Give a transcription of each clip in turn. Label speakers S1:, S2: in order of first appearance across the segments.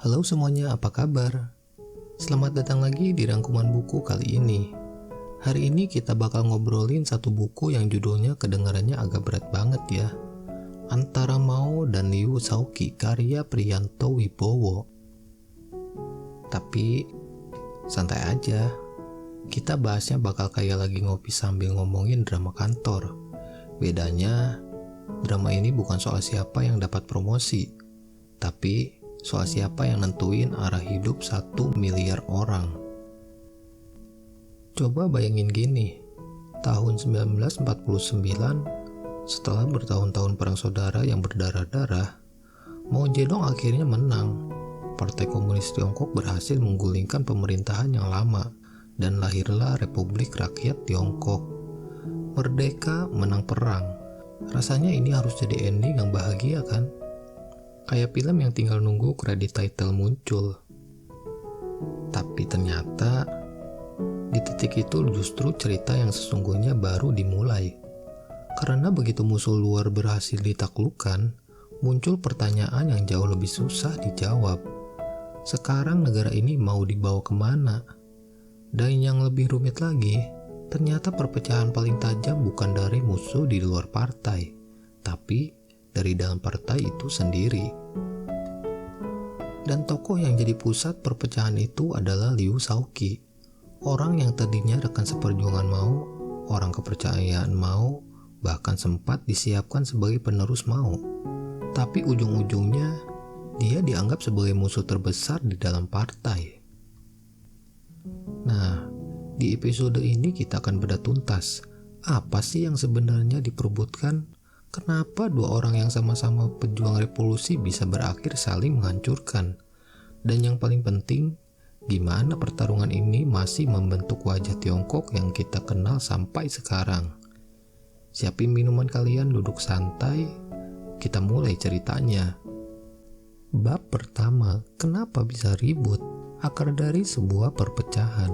S1: Halo semuanya, apa kabar? Selamat datang lagi di rangkuman buku kali ini. Hari ini kita bakal ngobrolin satu buku yang judulnya kedengarannya agak berat banget ya. Antara Mao dan Liu Shaoqi karya Priyanto Wibowo. Tapi santai aja. Kita bahasnya bakal kayak lagi ngopi sambil ngomongin drama kantor. Bedanya, drama ini bukan soal siapa yang dapat promosi, tapi soal siapa yang nentuin arah hidup 1 miliar orang. Coba bayangin gini, tahun 1949, setelah bertahun-tahun perang saudara yang berdarah-darah, Mao Zedong akhirnya menang. Partai Komunis Tiongkok berhasil menggulingkan pemerintahan yang lama, dan lahirlah Republik Rakyat Tiongkok. Merdeka menang perang. Rasanya ini harus jadi ending yang bahagia kan? Kayak film yang tinggal nunggu kredit title muncul. Tapi ternyata di titik itu justru cerita yang sesungguhnya baru dimulai. Karena begitu musuh luar berhasil ditaklukkan, muncul pertanyaan yang jauh lebih susah dijawab. Sekarang negara ini mau dibawa kemana? Dan yang lebih rumit lagi, ternyata perpecahan paling tajam bukan dari musuh di luar partai, tapi dari dalam partai itu sendiri. Dan tokoh yang jadi pusat perpecahan itu adalah Liu Shaoqi, orang yang tadinya rekan seperjuangan Mao, orang kepercayaan Mao, bahkan sempat disiapkan sebagai penerus Mao. Tapi ujung-ujungnya dia dianggap sebagai musuh terbesar di dalam partai. Nah, di episode ini kita akan bedah tuntas, apa sih yang sebenarnya diperebutkan? Kenapa dua orang yang sama-sama pejuang revolusi bisa berakhir saling menghancurkan? Dan yang paling penting, gimana pertarungan ini masih membentuk wajah Tiongkok yang kita kenal sampai sekarang? Siapin minuman kalian, duduk santai, kita mulai ceritanya. Bab pertama, kenapa bisa ribut? Akar dari sebuah perpecahan.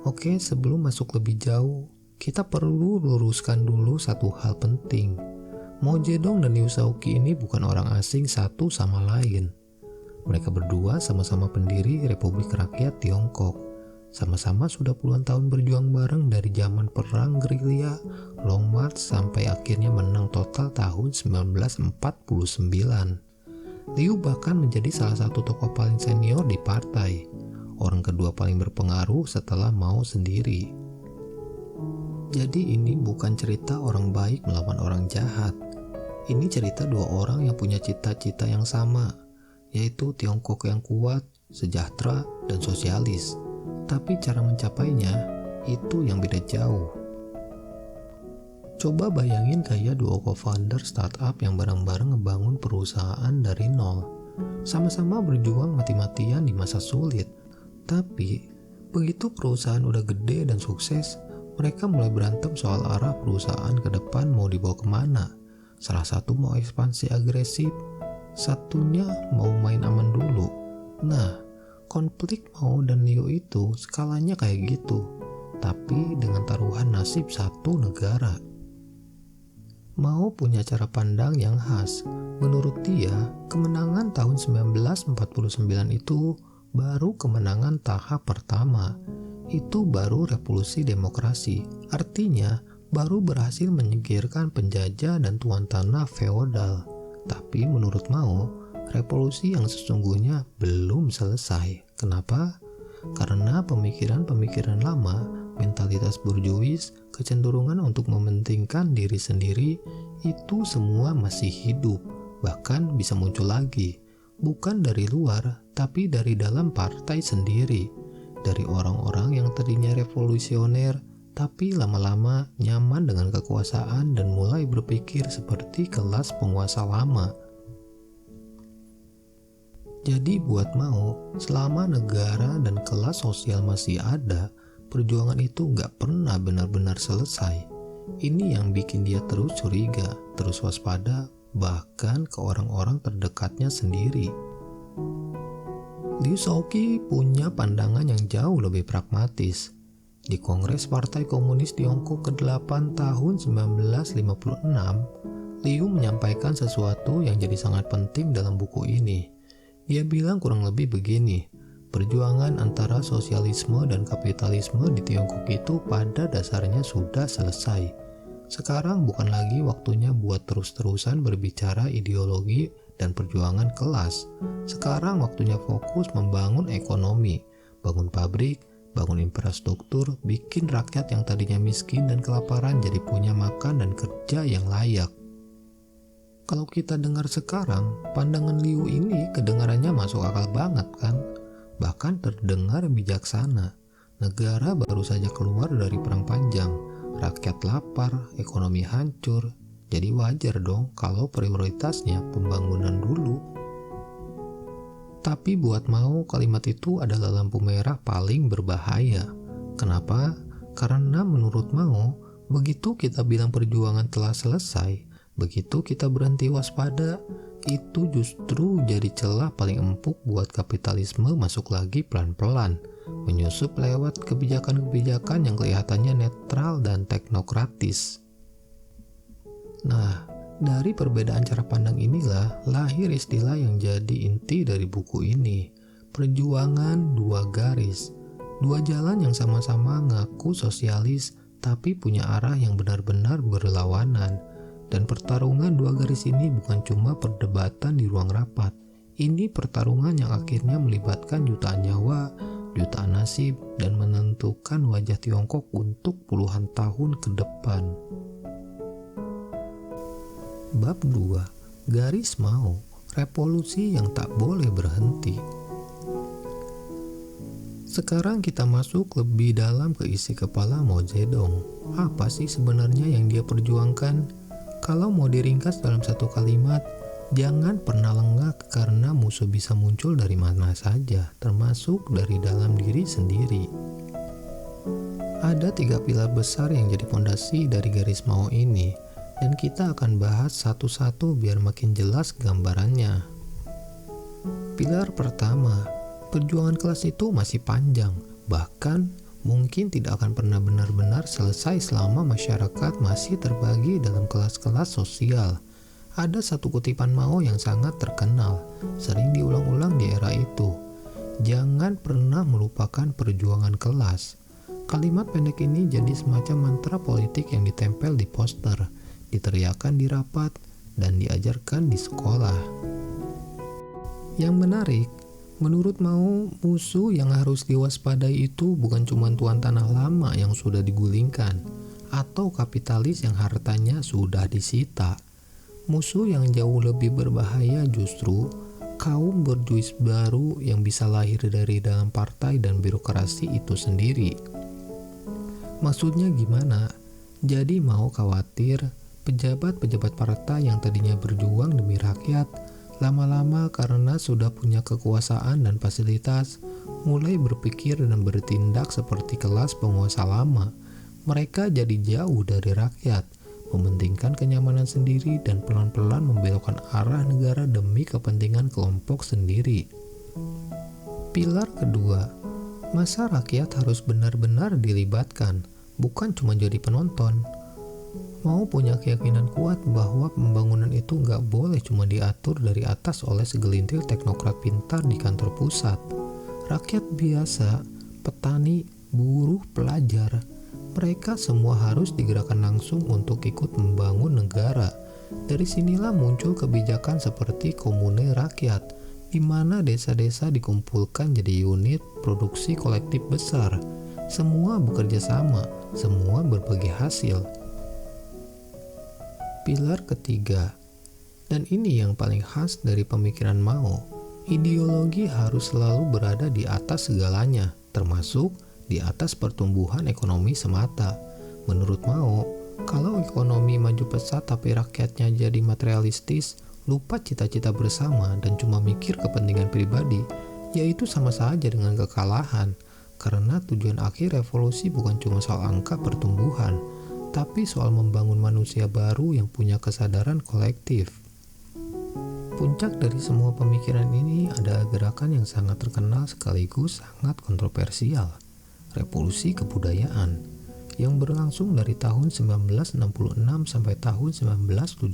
S1: Oke, sebelum masuk lebih jauh, kita perlu luruskan dulu satu hal penting. Mao Zedong dan Liu Shaoqi ini bukan orang asing satu sama lain. Mereka berdua sama-sama pendiri Republik Rakyat Tiongkok. Sama-sama sudah puluhan tahun berjuang bareng dari zaman perang gerilya, Long March sampai akhirnya menang total tahun 1949. Liu bahkan menjadi salah satu tokoh paling senior di partai. Orang kedua paling berpengaruh setelah Mao sendiri. Jadi ini bukan cerita orang baik melawan orang jahat. Ini cerita dua orang yang punya cita-cita yang sama, yaitu Tiongkok yang kuat, sejahtera, dan sosialis. Tapi cara mencapainya, itu yang beda jauh. Coba bayangin kayak dua co-founder startup yang bareng-bareng ngebangun perusahaan dari nol. Sama-sama berjuang mati-matian di masa sulit. Tapi, begitu perusahaan udah gede dan sukses, mereka mulai berantem soal arah perusahaan ke depan mau dibawa kemana. Salah satu mau ekspansi agresif, satunya mau main aman dulu. Nah, konflik Mao dan Liu itu skalanya kayak gitu, tapi dengan taruhan nasib satu negara. Mao punya cara pandang yang khas. Menurut dia, kemenangan tahun 1949 itu baru kemenangan tahap pertama. Itu baru revolusi demokrasi. Artinya, baru berhasil menyingkirkan penjajah dan tuan tanah feodal. Tapi menurut Mao, revolusi yang sesungguhnya belum selesai. Kenapa? Karena pemikiran-pemikiran lama, mentalitas borjuis, kecenderungan untuk mementingkan diri sendiri, itu semua masih hidup, bahkan bisa muncul lagi. Bukan dari luar, tapi dari dalam partai sendiri. Dari orang-orang yang tadinya revolusioner, tapi lama-lama nyaman dengan kekuasaan dan mulai berpikir seperti kelas penguasa lama. Jadi buat Mao, selama negara dan kelas sosial masih ada, perjuangan itu nggak pernah benar-benar selesai. Ini yang bikin dia terus curiga, terus waspada, bahkan ke orang-orang terdekatnya sendiri. Liu Shaoqi punya pandangan yang jauh lebih pragmatis. Di Kongres Partai Komunis Tiongkok ke-8 tahun 1956, Liu menyampaikan sesuatu yang jadi sangat penting dalam buku ini. Dia bilang kurang lebih begini, perjuangan antara sosialisme dan kapitalisme di Tiongkok itu pada dasarnya sudah selesai. Sekarang bukan lagi waktunya buat terus-terusan berbicara ideologi dan perjuangan kelas. Sekarang waktunya fokus membangun ekonomi, bangun pabrik, bangun infrastruktur, bikin rakyat yang tadinya miskin dan kelaparan jadi punya makan dan kerja yang layak. Kalau kita dengar sekarang, pandangan Liu ini kedengarannya masuk akal banget kan? Bahkan terdengar bijaksana. Negara baru saja keluar dari perang panjang, rakyat lapar, ekonomi hancur. Jadi wajar dong kalau prioritasnya pembangunan dulu. Tapi buat Mao, kalimat itu adalah lampu merah paling berbahaya. Kenapa? Karena menurut Mao, begitu kita bilang perjuangan telah selesai, begitu kita berhenti waspada, itu justru jadi celah paling empuk buat kapitalisme masuk lagi pelan-pelan, menyusup lewat kebijakan-kebijakan yang kelihatannya netral dan teknokratis. Nah, dari perbedaan cara pandang inilah lahir istilah yang jadi inti dari buku ini, perjuangan dua garis. Dua jalan yang sama-sama ngaku sosialis tapi punya arah yang benar-benar berlawanan. Dan pertarungan dua garis ini bukan cuma perdebatan di ruang rapat. Ini pertarungan yang akhirnya melibatkan jutaan nyawa, jutaan nasib, dan menentukan wajah Tiongkok untuk puluhan tahun ke depan. Bab 2. Garis Mao, revolusi yang tak boleh berhenti. Sekarang kita masuk lebih dalam ke isi kepala Mao Zedong. Apa sih sebenarnya yang dia perjuangkan? Kalau mau diringkas dalam satu kalimat, jangan pernah lengah karena musuh bisa muncul dari mana saja, termasuk dari dalam diri sendiri. Ada 3 pilar besar yang jadi fondasi dari garis Mao ini, dan kita akan bahas satu-satu biar makin jelas gambarannya. Pilar pertama, perjuangan kelas itu masih panjang, bahkan mungkin tidak akan pernah benar-benar selesai selama masyarakat masih terbagi dalam kelas-kelas sosial. Ada satu kutipan Mao yang sangat terkenal, sering diulang-ulang di era itu. Jangan pernah melupakan perjuangan kelas. Kalimat pendek ini jadi semacam mantra politik yang ditempel di poster, diteriakan di rapat, dan diajarkan di sekolah. Yang menarik, menurut Mao, musuh yang harus diwaspadai itu bukan cuma tuan tanah lama yang sudah digulingkan, atau kapitalis yang hartanya sudah disita. Musuh yang jauh lebih berbahaya justru kaum borjuis baru yang bisa lahir dari dalam partai dan birokrasi itu sendiri. Maksudnya gimana? Jadi Mao khawatir pejabat-pejabat partai yang tadinya berjuang demi rakyat, lama-lama karena sudah punya kekuasaan dan fasilitas, mulai berpikir dan bertindak seperti kelas penguasa lama. Mereka jadi jauh dari rakyat, mementingkan kenyamanan sendiri dan pelan-pelan membelokkan arah negara demi kepentingan kelompok sendiri. Pilar kedua, masa rakyat harus benar-benar dilibatkan, bukan cuma jadi penonton. Mau punya keyakinan kuat bahwa pembangunan itu nggak boleh cuma diatur dari atas oleh segelintir teknokrat pintar di kantor pusat. Rakyat biasa, petani, buruh, pelajar, mereka semua harus digerakkan langsung untuk ikut membangun negara. Dari sinilah muncul kebijakan seperti komune rakyat, di mana desa-desa dikumpulkan jadi unit produksi kolektif besar. Semua bekerja sama, semua berbagi hasil. Pilar ketiga, dan ini yang paling khas dari pemikiran Mao, ideologi harus selalu berada di atas segalanya, termasuk di atas pertumbuhan ekonomi semata. Menurut Mao, kalau ekonomi maju pesat tapi rakyatnya jadi materialistis, lupa cita-cita bersama dan cuma mikir kepentingan pribadi, yaitu sama saja dengan kekalahan, karena tujuan akhir revolusi bukan cuma soal angka pertumbuhan, tapi soal membangun manusia baru yang punya kesadaran kolektif. Puncak dari semua pemikiran ini adalah gerakan yang sangat terkenal sekaligus sangat kontroversial, revolusi kebudayaan, yang berlangsung dari tahun 1966 sampai tahun 1976.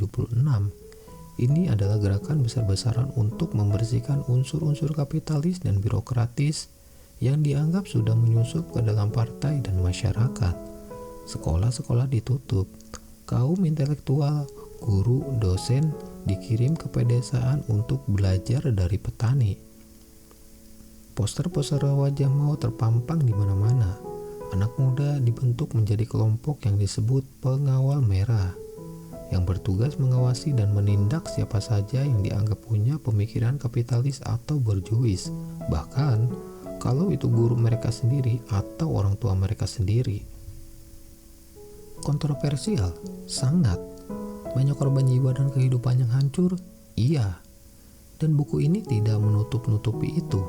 S1: Ini adalah gerakan besar-besaran untuk membersihkan unsur-unsur kapitalis dan birokratis yang dianggap sudah menyusup ke dalam partai dan masyarakat. Sekolah-sekolah ditutup, kaum intelektual, guru, dosen dikirim ke pedesaan untuk belajar dari petani. Poster-poster wajah mau terpampang di mana-mana. Anak muda dibentuk menjadi kelompok yang disebut pengawal merah, yang bertugas mengawasi dan menindak siapa saja yang dianggap punya pemikiran kapitalis atau berjuis, bahkan kalau itu guru mereka sendiri atau orang tua mereka sendiri. Kontroversial, sangat. Banyak korban jiwa dan kehidupan yang hancur, iya. Dan buku ini tidak menutup-nutupi itu.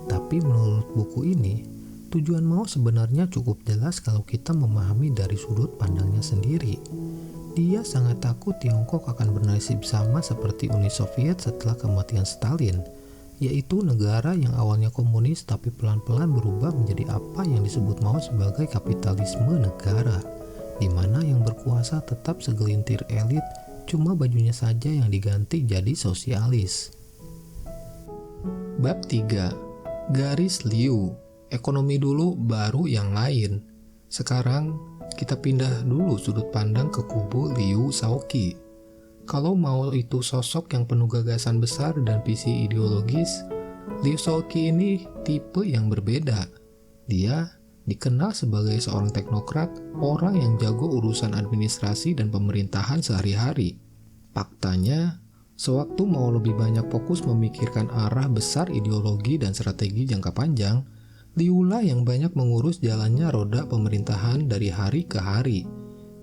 S1: Tapi menurut buku ini, tujuan Mao sebenarnya cukup jelas kalau kita memahami dari sudut pandangnya sendiri. Dia sangat takut Tiongkok akan bernasib sama seperti Uni Soviet setelah kematian Stalin, yaitu negara yang awalnya komunis tapi pelan-pelan berubah menjadi apa yang disebut Mao sebagai kapitalisme negara, di mana yang berkuasa tetap segelintir elit, cuma bajunya saja yang diganti jadi sosialis. Bab 3. Garis Liu. Ekonomi dulu baru yang lain. Sekarang kita pindah dulu sudut pandang ke kubu Liu Shaoqi. Kalau Mao itu sosok yang penuh gagasan besar dan visi ideologis, Liu Shaoqi ini tipe yang berbeda. Dia dikenal sebagai seorang teknokrat, orang yang jago urusan administrasi dan pemerintahan sehari-hari. Faktanya, sewaktu Mao lebih banyak fokus memikirkan arah besar ideologi dan strategi jangka panjang, Liulah yang banyak mengurus jalannya roda pemerintahan dari hari ke hari.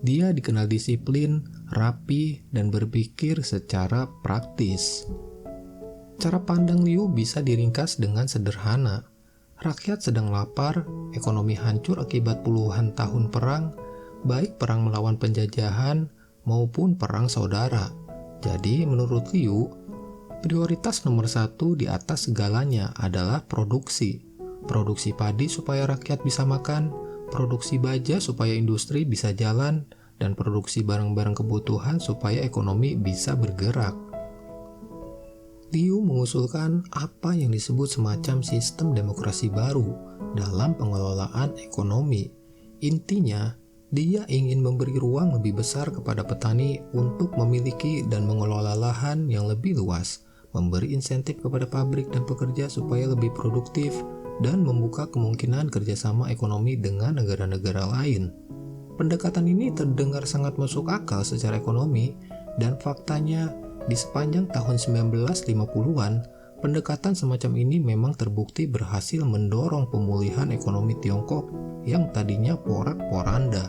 S1: Dia dikenal disiplin, rapi, dan berpikir secara praktis. Cara pandang Liu bisa diringkas dengan sederhana. Rakyat sedang lapar, ekonomi hancur akibat puluhan tahun perang, baik perang melawan penjajahan maupun perang saudara. Jadi menurut Liu, prioritas nomor 1 di atas segalanya adalah produksi. Produksi padi supaya rakyat bisa makan, produksi baja supaya industri bisa jalan, dan produksi barang-barang kebutuhan supaya ekonomi bisa bergerak. Liu mengusulkan apa yang disebut semacam sistem demokrasi baru dalam pengelolaan ekonomi. Intinya, dia ingin memberi ruang lebih besar kepada petani untuk memiliki dan mengelola lahan yang lebih luas, memberi insentif kepada pabrik dan pekerja supaya lebih produktif, dan membuka kemungkinan kerjasama ekonomi dengan negara-negara lain. Pendekatan ini terdengar sangat masuk akal secara ekonomi, dan faktanya di sepanjang tahun 1950-an, pendekatan semacam ini memang terbukti berhasil mendorong pemulihan ekonomi Tiongkok yang tadinya porak-poranda.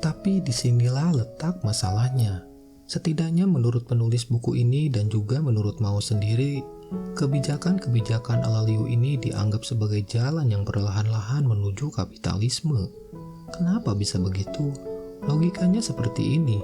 S1: Tapi disinilah letak masalahnya. Setidaknya menurut penulis buku ini dan juga menurut Mao sendiri, kebijakan-kebijakan ala Liu ini dianggap sebagai jalan yang perlahan-lahan menuju kapitalisme. Kenapa bisa begitu? Logikanya seperti ini.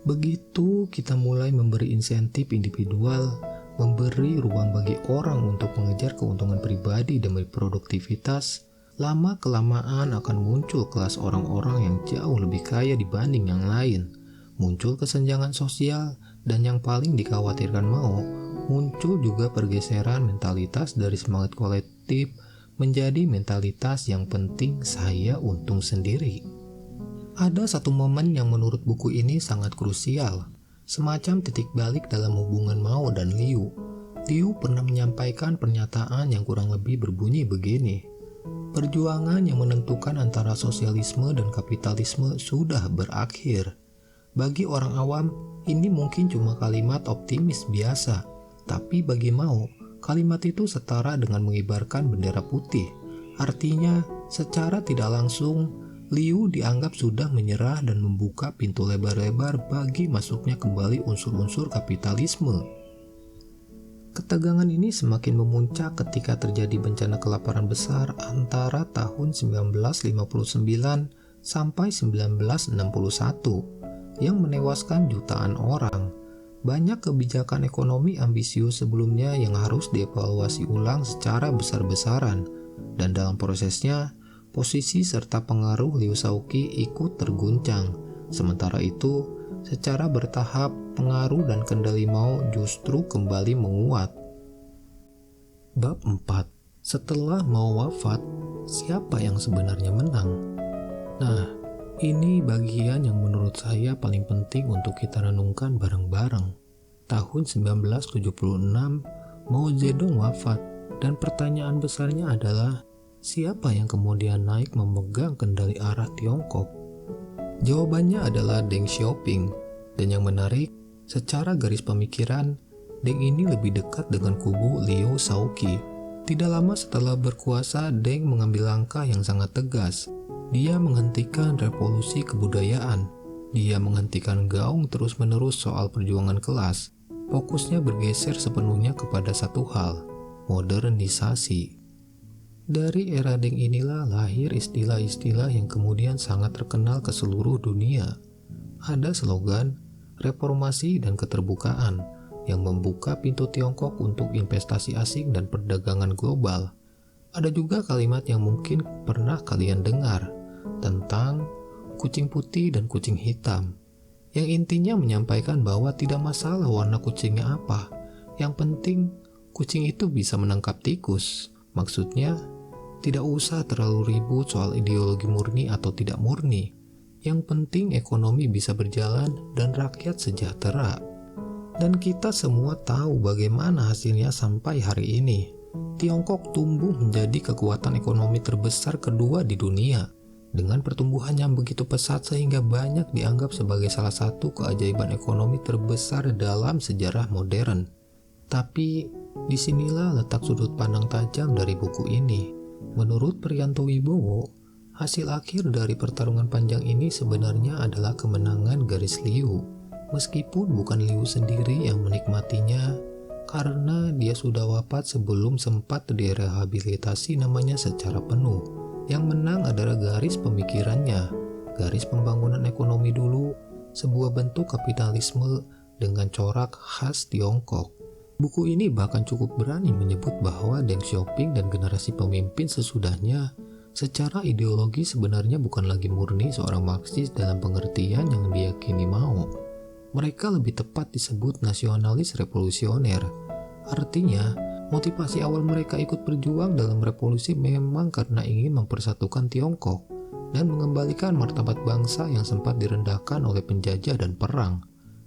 S1: Begitu kita mulai memberi insentif individual, memberi ruang bagi orang untuk mengejar keuntungan pribadi demi produktivitas, lama-kelamaan akan muncul kelas orang-orang yang jauh lebih kaya dibanding yang lain. Muncul kesenjangan sosial, dan yang paling dikhawatirkan Mao, muncul juga pergeseran mentalitas dari semangat kolektif menjadi mentalitas yang penting saya untung sendiri. Ada satu momen yang menurut buku ini sangat krusial, semacam titik balik dalam hubungan Mao dan Liu. Liu pernah menyampaikan pernyataan yang kurang lebih berbunyi begini: perjuangan yang menentukan antara sosialisme dan kapitalisme sudah berakhir. Bagi orang awam, ini mungkin cuma kalimat optimis biasa, tapi bagi Mao, kalimat itu setara dengan mengibarkan bendera putih. Artinya, secara tidak langsung, Liu dianggap sudah menyerah dan membuka pintu lebar-lebar bagi masuknya kembali unsur-unsur kapitalisme. Ketegangan ini semakin memuncak ketika terjadi bencana kelaparan besar antara tahun 1959 sampai 1961 yang menewaskan jutaan orang. Banyak kebijakan ekonomi ambisius sebelumnya yang harus dievaluasi ulang secara besar-besaran, dan dalam prosesnya, posisi serta pengaruh Liu Shaoqi ikut terguncang. Sementara itu, Secara bertahap, pengaruh dan kendali Mao justru kembali menguat. Bab 4. Setelah Mao wafat, siapa yang sebenarnya menang? Nah, ini bagian yang menurut saya paling penting untuk kita renungkan bareng-bareng. Tahun 1976, Mao Zedong wafat, dan pertanyaan besarnya adalah, siapa yang kemudian naik memegang kendali arah Tiongkok? Jawabannya adalah Deng Xiaoping. Dan yang menarik, secara garis pemikiran, Deng ini lebih dekat dengan kubu Liu Shaoqi. Tidak lama setelah berkuasa, Deng mengambil langkah yang sangat tegas. Dia menghentikan revolusi kebudayaan. Dia menghentikan gaung terus-menerus soal perjuangan kelas. Fokusnya bergeser sepenuhnya kepada satu hal, modernisasi. Dari era Deng inilah lahir istilah-istilah yang kemudian sangat terkenal ke seluruh dunia. Ada slogan, reformasi dan keterbukaan, yang membuka pintu Tiongkok untuk investasi asing dan perdagangan global. Ada juga kalimat yang mungkin pernah kalian dengar, tentang kucing putih dan kucing hitam, yang intinya menyampaikan bahwa tidak masalah warna kucingnya apa, yang penting kucing itu bisa menangkap tikus. Maksudnya, tidak usah terlalu ribut soal ideologi murni atau tidak murni. Yang penting ekonomi bisa berjalan dan rakyat sejahtera. Dan kita semua tahu bagaimana hasilnya sampai hari ini. Tiongkok tumbuh menjadi kekuatan ekonomi terbesar kedua di dunia, dengan pertumbuhan yang begitu pesat sehingga banyak dianggap sebagai salah satu keajaiban ekonomi terbesar dalam sejarah modern. Tapi, disinilah letak sudut pandang tajam dari buku ini. Menurut Priyanto Wibowo, hasil akhir dari pertarungan panjang ini sebenarnya adalah kemenangan garis Liu. Meskipun bukan Liu sendiri yang menikmatinya, karena dia sudah wafat sebelum sempat direhabilitasi namanya secara penuh. Yang menang adalah garis pemikirannya, garis pembangunan ekonomi dulu, sebuah bentuk kapitalisme dengan corak khas Tiongkok. Buku ini bahkan cukup berani menyebut bahwa Deng Xiaoping dan generasi pemimpin sesudahnya secara ideologi sebenarnya bukan lagi murni seorang Marxis dalam pengertian yang diyakini Mao. Mereka lebih tepat disebut nasionalis revolusioner. Artinya, motivasi awal mereka ikut berjuang dalam revolusi memang karena ingin mempersatukan Tiongkok dan mengembalikan martabat bangsa yang sempat direndahkan oleh penjajah dan perang.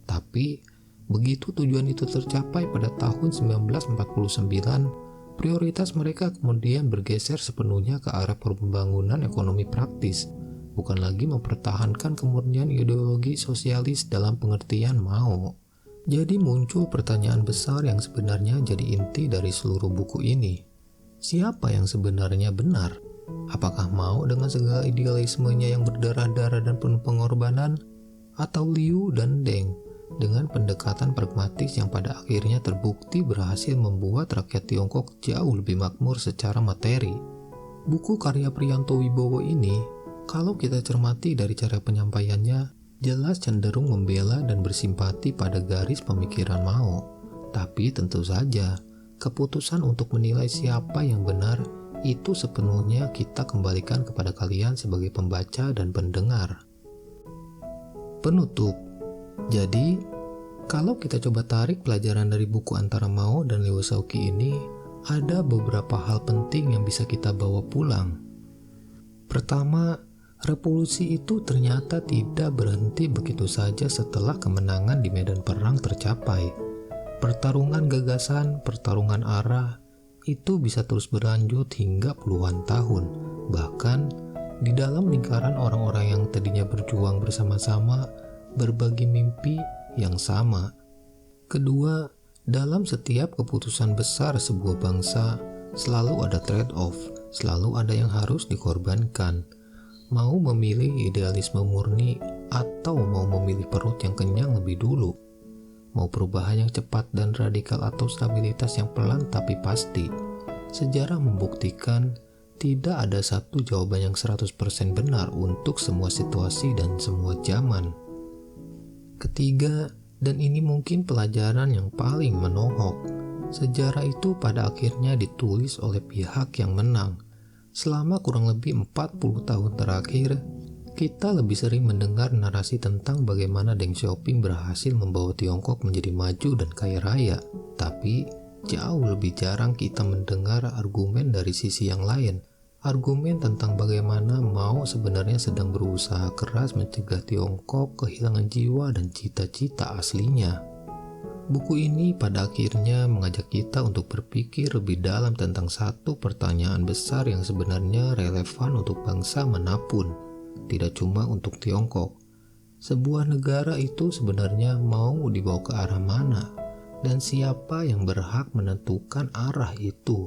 S1: Tapi, begitu tujuan itu tercapai pada tahun 1949, prioritas mereka kemudian bergeser sepenuhnya ke arah pembangunan ekonomi praktis, bukan lagi mempertahankan kemurnian ideologi sosialis dalam pengertian Mao. Jadi muncul pertanyaan besar yang sebenarnya jadi inti dari seluruh buku ini. Siapa yang sebenarnya benar? Apakah Mao dengan segala idealismenya yang berdarah-darah dan penuh pengorbanan? Atau Liu dan Deng dengan pendekatan pragmatis yang pada akhirnya terbukti berhasil membuat rakyat Tiongkok jauh lebih makmur secara materi? Buku karya Priyanto Wibowo ini, kalau kita cermati dari cara penyampaiannya, jelas cenderung membela dan bersimpati pada garis pemikiran Mao. Tapi tentu saja, keputusan untuk menilai siapa yang benar itu sepenuhnya kita kembalikan kepada kalian sebagai pembaca dan pendengar. Penutup. Jadi, kalau kita coba tarik pelajaran dari buku antara Mao dan Liu Shaoqi ini, ada beberapa hal penting yang bisa kita bawa pulang. Pertama, revolusi itu ternyata tidak berhenti begitu saja setelah kemenangan di medan perang tercapai. Pertarungan gagasan, pertarungan arah, itu bisa terus berlanjut hingga puluhan tahun. Bahkan, di dalam lingkaran orang-orang yang tadinya berjuang bersama-sama, berbagi mimpi yang sama. Kedua, dalam setiap keputusan besar sebuah bangsa, selalu ada trade-off, selalu ada yang harus dikorbankan. Mau memilih idealisme murni atau mau memilih perut yang kenyang lebih dulu. Mau perubahan yang cepat dan radikal atau stabilitas yang pelan tapi pasti. Sejarah membuktikan tidak ada satu jawaban yang 100% benar untuk semua situasi dan semua zaman. Ketiga, dan ini mungkin pelajaran yang paling menohok, sejarah itu pada akhirnya ditulis oleh pihak yang menang. Selama kurang lebih 40 tahun terakhir, Kita lebih sering mendengar narasi tentang bagaimana Deng Xiaoping berhasil membawa Tiongkok menjadi maju dan kaya raya, tapi jauh lebih jarang kita mendengar argumen dari sisi yang lain. Argumen tentang bagaimana Mao sebenarnya sedang berusaha keras mencegah Tiongkok kehilangan jiwa dan cita-cita aslinya. Buku ini pada akhirnya mengajak kita untuk berpikir lebih dalam tentang satu pertanyaan besar yang sebenarnya relevan untuk bangsa manapun. Tidak cuma untuk Tiongkok. Sebuah negara itu sebenarnya mau dibawa ke arah mana, dan siapa yang berhak menentukan arah itu.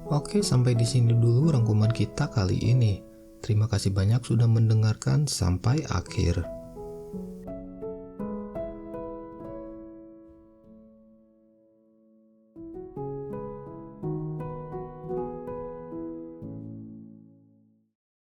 S1: Oke, sampai di sini dulu rangkuman kita kali ini. Terima kasih banyak sudah mendengarkan sampai akhir.